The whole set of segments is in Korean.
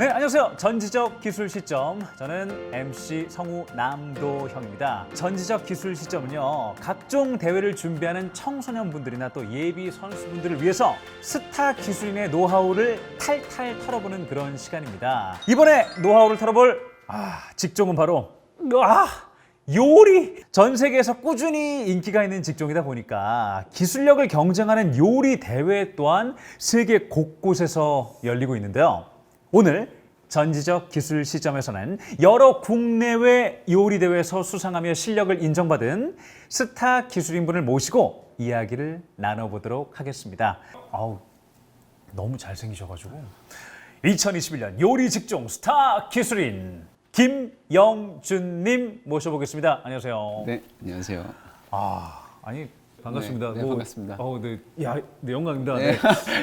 네, 안녕하세요. 전지적 기술 시점. 저는 MC 성우 남도형입니다. 전지적 기술 시점은요, 각종 대회를 준비하는 청소년분들이나 또 예비 선수분들을 위해서 스타 기술인의 노하우를 탈탈 털어보는 그런 시간입니다. 이번에 노하우를 털어볼 직종은 바로 요리! 전 세계에서 꾸준히 인기가 있는 직종이다 보니까 기술력을 경쟁하는 요리 대회 또한 세계 곳곳에서 열리고 있는데요. 오늘 전지적 기술 시점에서는 여러 국내외 요리 대회에서 수상하며 실력을 인정받은 스타 기술인분을 모시고 이야기를 나눠보도록 하겠습니다. 너무 잘생기셔가지고 2021년 요리 직종 스타 기술인 김영준님 모셔보겠습니다. 안녕하세요. 네, 안녕하세요. 반갑습니다. 네, 반갑습니다. 네, 영광입니다. 네.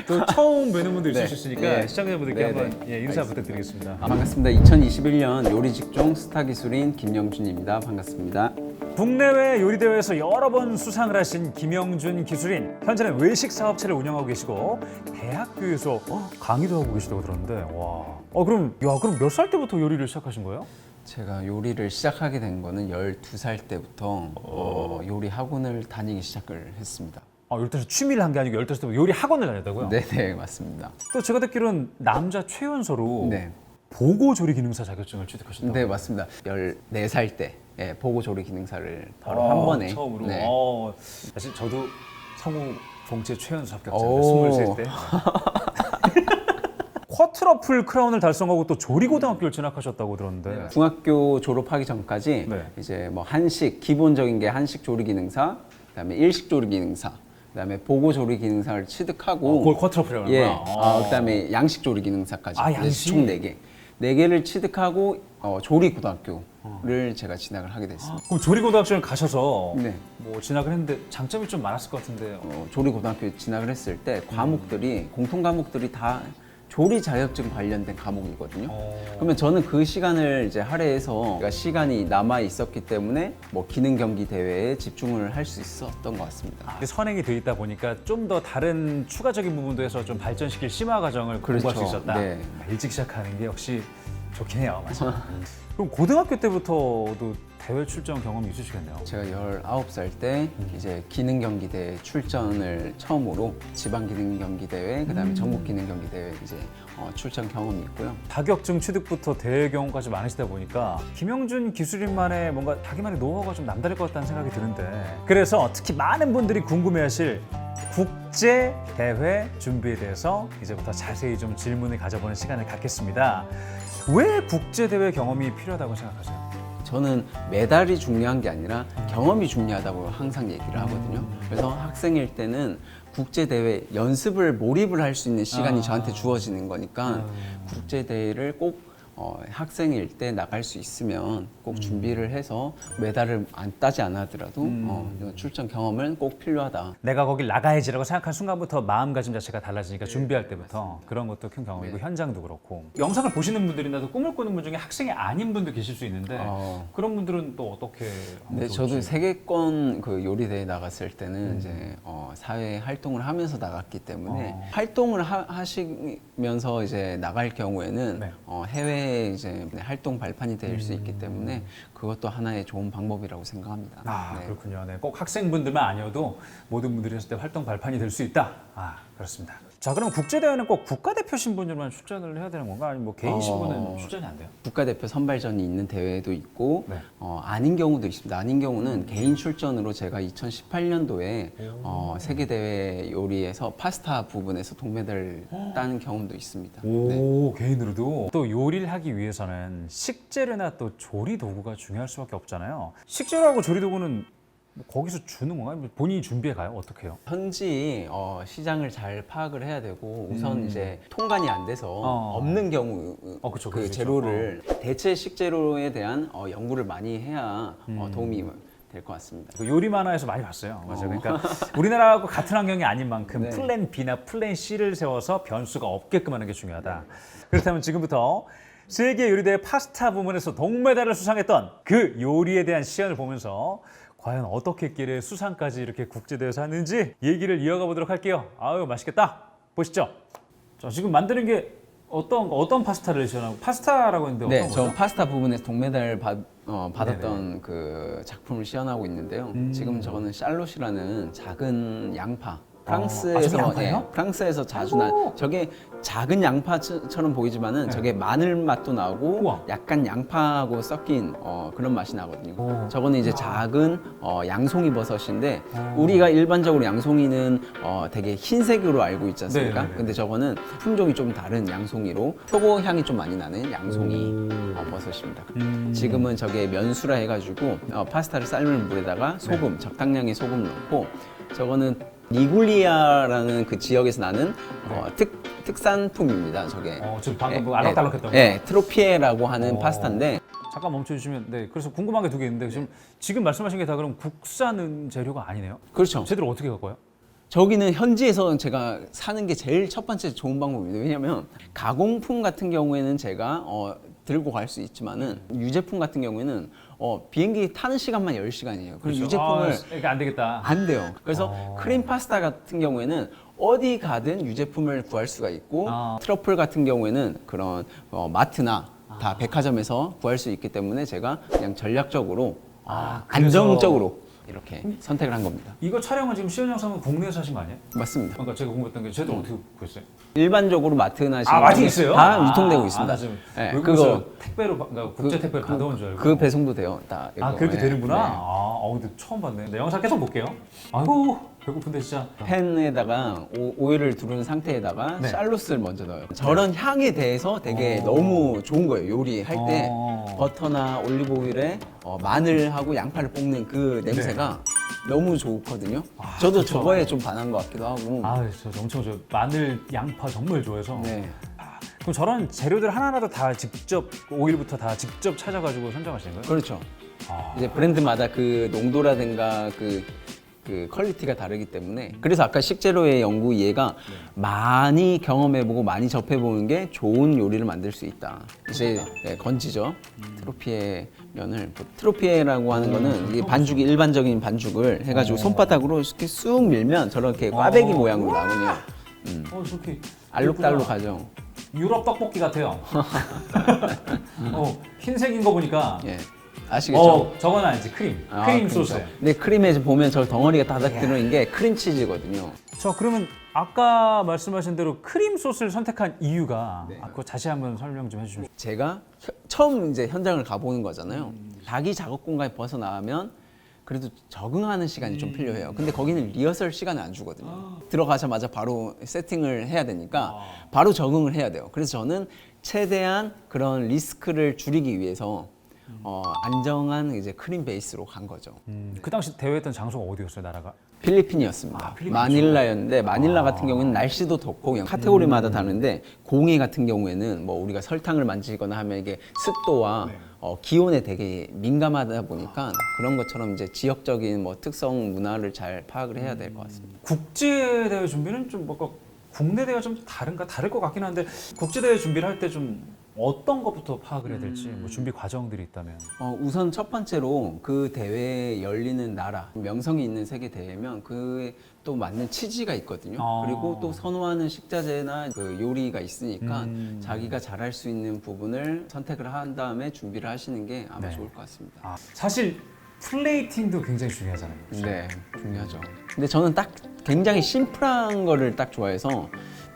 또 처음 뵙는 분도 있을 수 있으니까 네. 시청자분들께 네, 한번 네. 인사 알겠습니다. 부탁드리겠습니다. 반갑습니다. 2021년 요리 직종 스타 기술인 김영준입니다. 반갑습니다. 국내외 요리 대회에서 여러 번 수상을 하신 김영준 기술인, 현재는 외식 사업체를 운영하고 계시고 대학교에서 강의도 하고 계시다고 들었는데 그럼 몇 살 때부터 요리를 시작하신 거예요? 제가 요리를 시작하게 된 거는 12살 때부터 요리 학원을 다니기 시작을 했습니다. 12살 취미를 한 게 아니고 12살 때부터 요리 학원을 다녔다고요? 네, 맞습니다. 또 제가 듣기로는 남자 최연소로 네. 보고조리 기능사 자격증을 취득하셨다고. 네, 맞습니다. 14살 때 보고 조리 기능사를 바로 한 번에 처음으로. 네. 사실 저도 성우 봉제 최연소 합격자인데 23살 때. 쿼트러플 크라운을 달성하고 또 조리고등학교를 진학하셨다고 들었는데. 중학교 졸업하기 전까지 네. 이제 뭐 한식, 기본적인 게 한식 조리 기능사, 그다음에 일식 조리 기능사, 그다음에 보고 조리 기능사를 취득하고 그걸 쿼트러플이라고 하는 예. 거야? 그다음에 양식 조리 기능사까지. 양식? 총 4개. 4개를 취득하고 조리 고등학교를 제가 진학을 하게 됐습니다. 그럼 조리고등학교를 가셔서 네. 뭐 진학을 했는데 장점이 좀 많았을 것 같은데. 조리 고등학교에 진학을 했을 때 과목들이 공통 과목들이 다 조리 자격증 관련된 과목이거든요. 그러면 저는 그 시간을 이제 할애해서 시간이 남아 있었기 때문에 뭐 기능 경기 대회에 집중을 할 수 있었던 것 같습니다. 선행이 돼 있다 보니까 좀 더 다른 추가적인 부분도 해서 좀 발전시킬 심화 과정을 공부할 수 있었다. 네. 일찍 시작하는 게 역시 좋긴 해요. 맞아. 그럼 고등학교 때부터도 대회 출전 경험이 있으시겠네요. 제가 19살 때 이제 기능 경기 대회 출전을 처음으로 지방 기능 경기 대회, 그다음에 전국 기능 경기 대회 이제 출전 경험이 있고요. 자격증 취득부터 대회 경험까지 많으시다 보니까 김영준 기술인만의 뭔가 자기만의 노하우가 좀 남다를 것 같다는 생각이 드는데, 그래서 특히 많은 분들이 궁금해하실 국제 대회 준비에 대해서 이제부터 자세히 좀 질문을 가져보는 시간을 갖겠습니다. 왜 국제 대회 경험이 필요하다고 생각하세요? 저는 메달이 중요한 게 아니라 경험이 중요하다고 항상 얘기를 하거든요. 그래서 학생일 때는 국제대회 연습을 몰입을 할 수 있는 시간이 저한테 주어지는 거니까 국제대회를 꼭 학생일 때 나갈 수 있으면 꼭 준비를 해서 메달을 안 따지 않아더라도 이런 출전 경험은 꼭 필요하다. 내가 거길 나가야지라고 생각한 순간부터 마음가짐 자체가 달라지니까 준비할 때부터 그런 것도 큰 경험이고 현장도 그렇고. 영상을 보시는 분들이나 또 꿈을 꾸는 분 중에 학생이 아닌 분도 계실 수 있는데 그런 분들은 또 어떻게 하면 네, 좋을지. 저도 세계권 그 요리 대회 나갔을 때는 이제 사회 활동을 하면서 나갔기 때문에 활동을 하시면서 이제 나갈 경우에는 네. 해외 이제 활동 발판이 될 수 있기 때문에 그것도 하나의 좋은 방법이라고 생각합니다. 네. 그렇군요. 네, 꼭 학생분들만 아니어도 모든 분들이 했을 때 활동 발판이 될 수 있다. 그렇습니다. 자, 그럼 국제대회는 꼭 국가대표 신분들만 출전을 해야 되는 건가? 아니면 뭐 개인 신분은 출전이 안 돼요? 국가대표 선발전이 있는 대회도 있고 네. 아닌 경우도 있습니다. 아닌 경우는 개인 출전으로 제가 2018년도에 세계대회 요리에서 파스타 부분에서 동메달을 따는 경험도 있습니다. 네. 개인으로도. 또 요리를 하기 위해서는 식재료나 또 조리 도구가 중요할 수밖에 없잖아요. 식재료하고 조리 도구는 뭐 거기서 주는 건가요? 본인이 준비해 가요? 어떻게 해요? 현지 시장을 잘 파악을 해야 되고 우선 이제 통관이 안 돼서 없는 경우 그쵸, 그 그쵸. 재료를 대체 식재료에 대한 연구를 많이 해야 도움이 될 것 같습니다. 그 요리 만화에서 많이 봤어요. 맞아요. 그러니까 우리나라하고 같은 환경이 아닌 만큼 네. 플랜 B나 플랜 C를 세워서 변수가 없게끔 하는 게 중요하다. 그렇다면 지금부터 세계 요리대회 파스타 부문에서 동메달을 수상했던 그 요리에 대한 시연을 보면서 과연 어떻게 했길래 수상까지 이렇게 국제대회에서 했는지 얘기를 이어가 보도록 할게요. 아유, 맛있겠다. 보시죠. 자, 지금 만드는 게 어떤 파스타를 시연하고 파스타라고 했는데 네, 어떤 저 거죠? 파스타 부분에서 동메달 받았던 그 작품을 시연하고 있는데요. 지금 저거는 샬롯이라는 작은 양파. 프랑스에서 저게 양파예요? 프랑스에서 자주 아이고. 저게 작은 양파처럼 보이지만은 네. 저게 마늘 맛도 나고 우와. 약간 양파하고 섞인 그런 맛이 나거든요. 오. 저거는 이제 작은 양송이 버섯인데 우리가 일반적으로 양송이는 되게 흰색으로 알고 있지 않습니까? 네네네. 근데 저거는 품종이 좀 다른 양송이로 표고 향이 좀 많이 나는 양송이 버섯입니다. 지금은 저게 면수라 해가지고 파스타를 삶은 물에다가 소금, 적당량의 소금 넣고 저거는 리굴리아라는 그 지역에서 나는 특산품입니다. 저게. 지금 방금 뭐 알록달록했던 거. 네, 트로피에라고 하는 어. 파스타인데 잠깐 멈춰주시면 네. 그래서 궁금한 게 두 개 있는데 지금 말씀하신 게 다 그럼 국산 재료가 아니네요? 그렇죠. 제대로 어떻게 갖고요? 저기는 현지에서 제가 사는 게 제일 첫 번째 좋은 방법입니다. 왜냐하면 가공품 같은 경우에는 제가 들고 갈 수 있지만은 유제품 같은 경우에는 비행기 타는 시간만 10시간이에요. 그래서 유제품을 그러니까 안 되겠다. 안 돼요. 그래서 크림 파스타 같은 경우에는 어디 가든 유제품을 구할 수가 있고 트러플 같은 경우에는 그런 마트나 다 백화점에서 구할 수 있기 때문에 제가 그냥 전략적으로 그래서- 안정적으로 이렇게 선택을 한 겁니다. 이거 촬영은 지금 시연 영상은 국내에서 하신 거 아니에요? 맞습니다. 그러니까 제가 궁금했던 게 저도 어떻게 구했어요? 일반적으로 마트나 마트 있어요? 다 유통되고 있습니다. 나 지금 네, 외국에서 택배로 그러니까 국제 택배 받아온 줄 알고. 그 배송도 돼요. 다 이거. 그렇게 네, 되는구나. 네. 근데 처음 봤네. 네, 영상 계속 볼게요. 아이고 배고픈데 진짜. 팬에다가 오일을 두른 상태에다가 네. 샬롯을 먼저 넣어요. 저런 향에 대해서 되게 너무 좋은 거예요. 요리할 때 버터나 올리브 오일에 마늘하고 양파를 볶는 그 냄새가 너무 좋거든요. 저도 그쵸. 저거에 좀 반한 것 같기도 하고. 저 엄청 마늘, 양파 정말 좋아해서. 네. 그럼 저런 재료들 하나하나도 다 직접 오일부터 다 직접 찾아가지고 선정하시는 거예요? 그렇죠. 아. 이제 브랜드마다 그 농도라든가 그 퀄리티가 다르기 때문에 그래서 아까 식재료의 연구 이해가 많이 경험해보고 많이 접해보는 게 좋은 요리를 만들 수 있다. 이제 건지죠. 트로피에 면을 트로피에라고 하는 거는 이게 반죽이 일반적인 반죽을 해가지고 손바닥으로 이렇게 쑥 밀면 저렇게 꽈배기 모양으로 나거든요. 저렇게 알록달록하죠. 유럽 떡볶이 같아요. 흰색인 거 보니까. 예. 아시겠죠? 저건 아니지 크림. 크림 그러니까. 소스. 근데 크림에 보면 저 덩어리가 다닥 들어있는 게 크림치즈거든요. 그러면 아까 말씀하신 대로 크림 소스를 선택한 이유가 그거 다시 한번 설명 좀 해주시면. 제가 처음 이제 현장을 가보는 거잖아요. 자기 작업 공간에 벗어나면 그래도 적응하는 시간이 좀 필요해요. 근데 거기는 리허설 시간을 안 주거든요. 들어가자마자 바로 세팅을 해야 되니까 바로 적응을 해야 돼요. 그래서 저는 최대한 그런 리스크를 줄이기 위해서 안정한 이제 크림 베이스로 간 거죠. 그 당시 대회했던 장소가 어디였어요, 나라가? 필리핀이었습니다. 필리핀이죠. 마닐라였는데 마닐라 같은 경우는 날씨도 덥고 그냥 카테고리마다 다른데 공예 같은 경우에는 뭐 우리가 설탕을 만지거나 하면 이게 습도와 기온에 되게 민감하다 보니까 그런 것처럼 이제 지역적인 뭐 특성 문화를 잘 파악을 해야 될 것 같습니다. 국제 대회 준비는 좀 뭔가 국내 대회가 좀 다를 것 같긴 한데 국제 대회 준비를 할 때 좀 어떤 것부터 파악을 해야 될지 뭐 준비 과정들이 있다면. 우선 첫 번째로 그 대회에 열리는 나라, 명성이 있는 세계 대회면 그에 또 맞는 취지가 있거든요. 그리고 또 선호하는 식자재나 그 요리가 있으니까 자기가 잘할 수 있는 부분을 선택을 한 다음에 준비를 하시는 게 아마 네. 좋을 것 같습니다. 사실 플레이팅도 굉장히 중요하잖아요. 네, 중요하죠. 근데 저는 딱 굉장히 심플한 거를 딱 좋아해서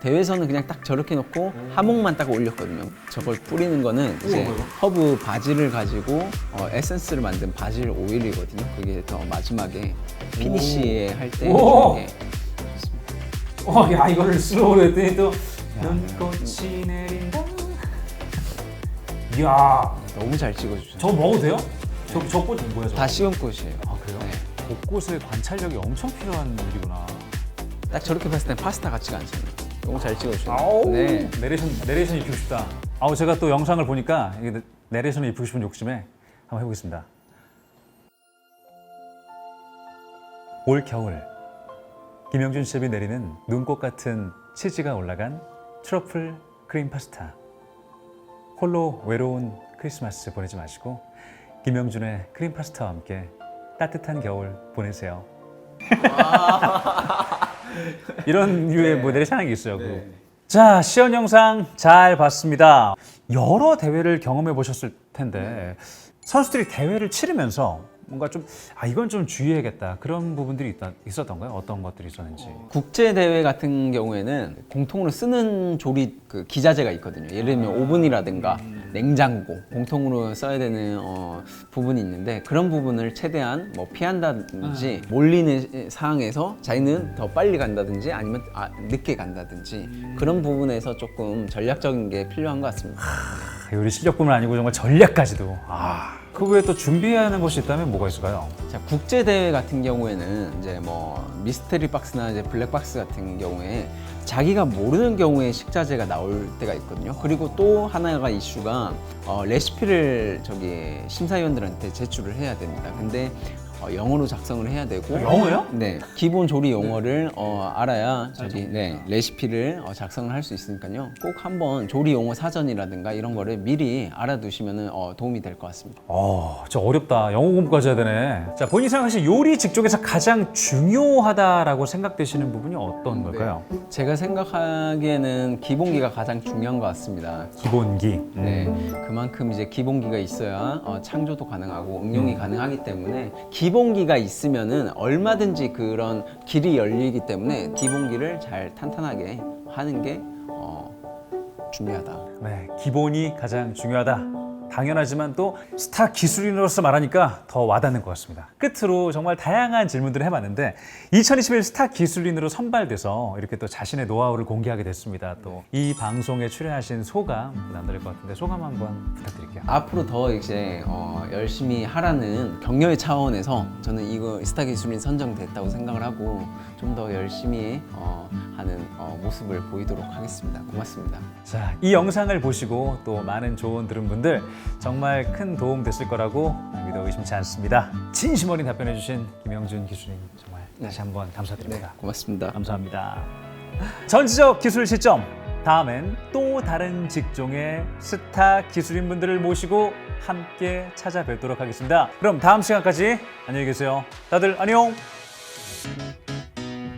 대회에서는 그냥 딱 저렇게 놓고 하몽만 딱 올렸거든요. 저걸 뿌리는 거는 이제 뭐예요? 허브 바질을 가지고 에센스를 만든 바질 오일이거든요. 그게 더 마지막에 피니쉬에 할 때 오! 예. 야 이거를 슬로우로 했더니 또 눈꽃이 내린다. 이야, 너무 잘 찍어주죠. 저거 먹어도 돼요? 저꽃 뭐야 저거? 다 시험 꽃이에요. 그래요? 네. 곳곳에 관찰력이 엄청 필요한 일이구나. 딱 저렇게 봤을 땐 파스타 같지가 않잖아요. 너무 잘 찍어주죠. 아우, 네. 내레이션 입히고 싶다. 제가 또 영상을 보니까 이게 내레이션을 입히고 싶은 욕심에 한번 해보겠습니다. 올 겨울 김영준 셰프이 내리는 눈꽃 같은 치즈가 올라간 트러플 크림 파스타. 홀로 외로운 크리스마스 보내지 마시고 김영준의 크림 파스타와 함께 따뜻한 겨울 보내세요. 이런 류의 뭐 내레이션 하는 게 있어요. 자, 시연 영상 잘 봤습니다. 여러 대회를 경험해 보셨을 텐데 선수들이 대회를 치르면서 뭔가 좀 이건 좀 주의해야겠다 그런 부분들이 있었던가요? 어떤 것들이 있었는지. 국제 대회 같은 경우에는 공통으로 쓰는 조리 그 기자재가 있거든요. 예를 들면 오븐이라든가 냉장고 공통으로 써야 되는 부분이 있는데 그런 부분을 최대한 뭐 피한다든지 몰리는 상황에서 자기는 더 빨리 간다든지 아니면 늦게 간다든지 그런 부분에서 조금 전략적인 게 필요한 것 같습니다. 요리 실력뿐만 아니고 정말 전략까지도. 그 외에 또 준비해야 하는 것이 있다면 뭐가 있을까요? 자, 국제 대회 같은 경우에는 이제 뭐 미스테리 박스나 이제 블랙 박스 같은 경우에 자기가 모르는 경우에 식자재가 나올 때가 있거든요. 그리고 또 하나가 이슈가 레시피를 심사위원들한테 제출을 해야 됩니다. 근데 영어로 작성을 해야 되고 영어요? 네, 기본 조리 용어를 알아야 레시피를 작성을 할 수 있으니까요. 꼭 한번 조리 용어 사전이라든가 이런 거를 미리 알아두시면 도움이 될 것 같습니다. 진짜 어렵다. 영어 공부까지 해야 되네. 자, 본인이 생각하시는 요리 직종에서 가장 중요하다라고 생각되시는 부분이 어떤 걸까요? 제가 생각하기에는 기본기가 가장 중요한 것 같습니다. 기본기. 네, 그만큼 이제 기본기가 있어야 창조도 가능하고 응용이 가능하기 때문에 기본기가 있으면은 얼마든지 그런 길이 열리기 때문에 기본기를 잘 탄탄하게 하는 게 중요하다. 네, 기본이 가장 중요하다. 당연하지만 또 스타 기술인으로서 말하니까 더 와닿는 것 같습니다. 끝으로 정말 다양한 질문들을 해봤는데 2021 스타 기술인으로 선발돼서 이렇게 또 자신의 노하우를 공개하게 됐습니다. 또 이 방송에 출연하신 소감 남다를 것 같은데 소감 한번 부탁드릴게요. 앞으로 더 이제 열심히 하라는 격려의 차원에서 저는 이거 스타 기술인 선정됐다고 생각을 하고 좀 더 열심히 하는 모습을 보이도록 하겠습니다. 고맙습니다. 자, 이 영상을 보시고 또 많은 조언 들은 분들 정말 큰 도움 됐을 거라고 믿어 의심치 않습니다. 진심 어린 답변해 주신 김영준 기술인 정말 다시 한번 감사드립니다. 고맙습니다. 감사합니다. 전지적 기술 시점. 다음엔 또 다른 직종의 스타 기술인분들을 모시고 함께 찾아뵙도록 하겠습니다. 그럼 다음 시간까지 안녕히 계세요. 다들 안녕.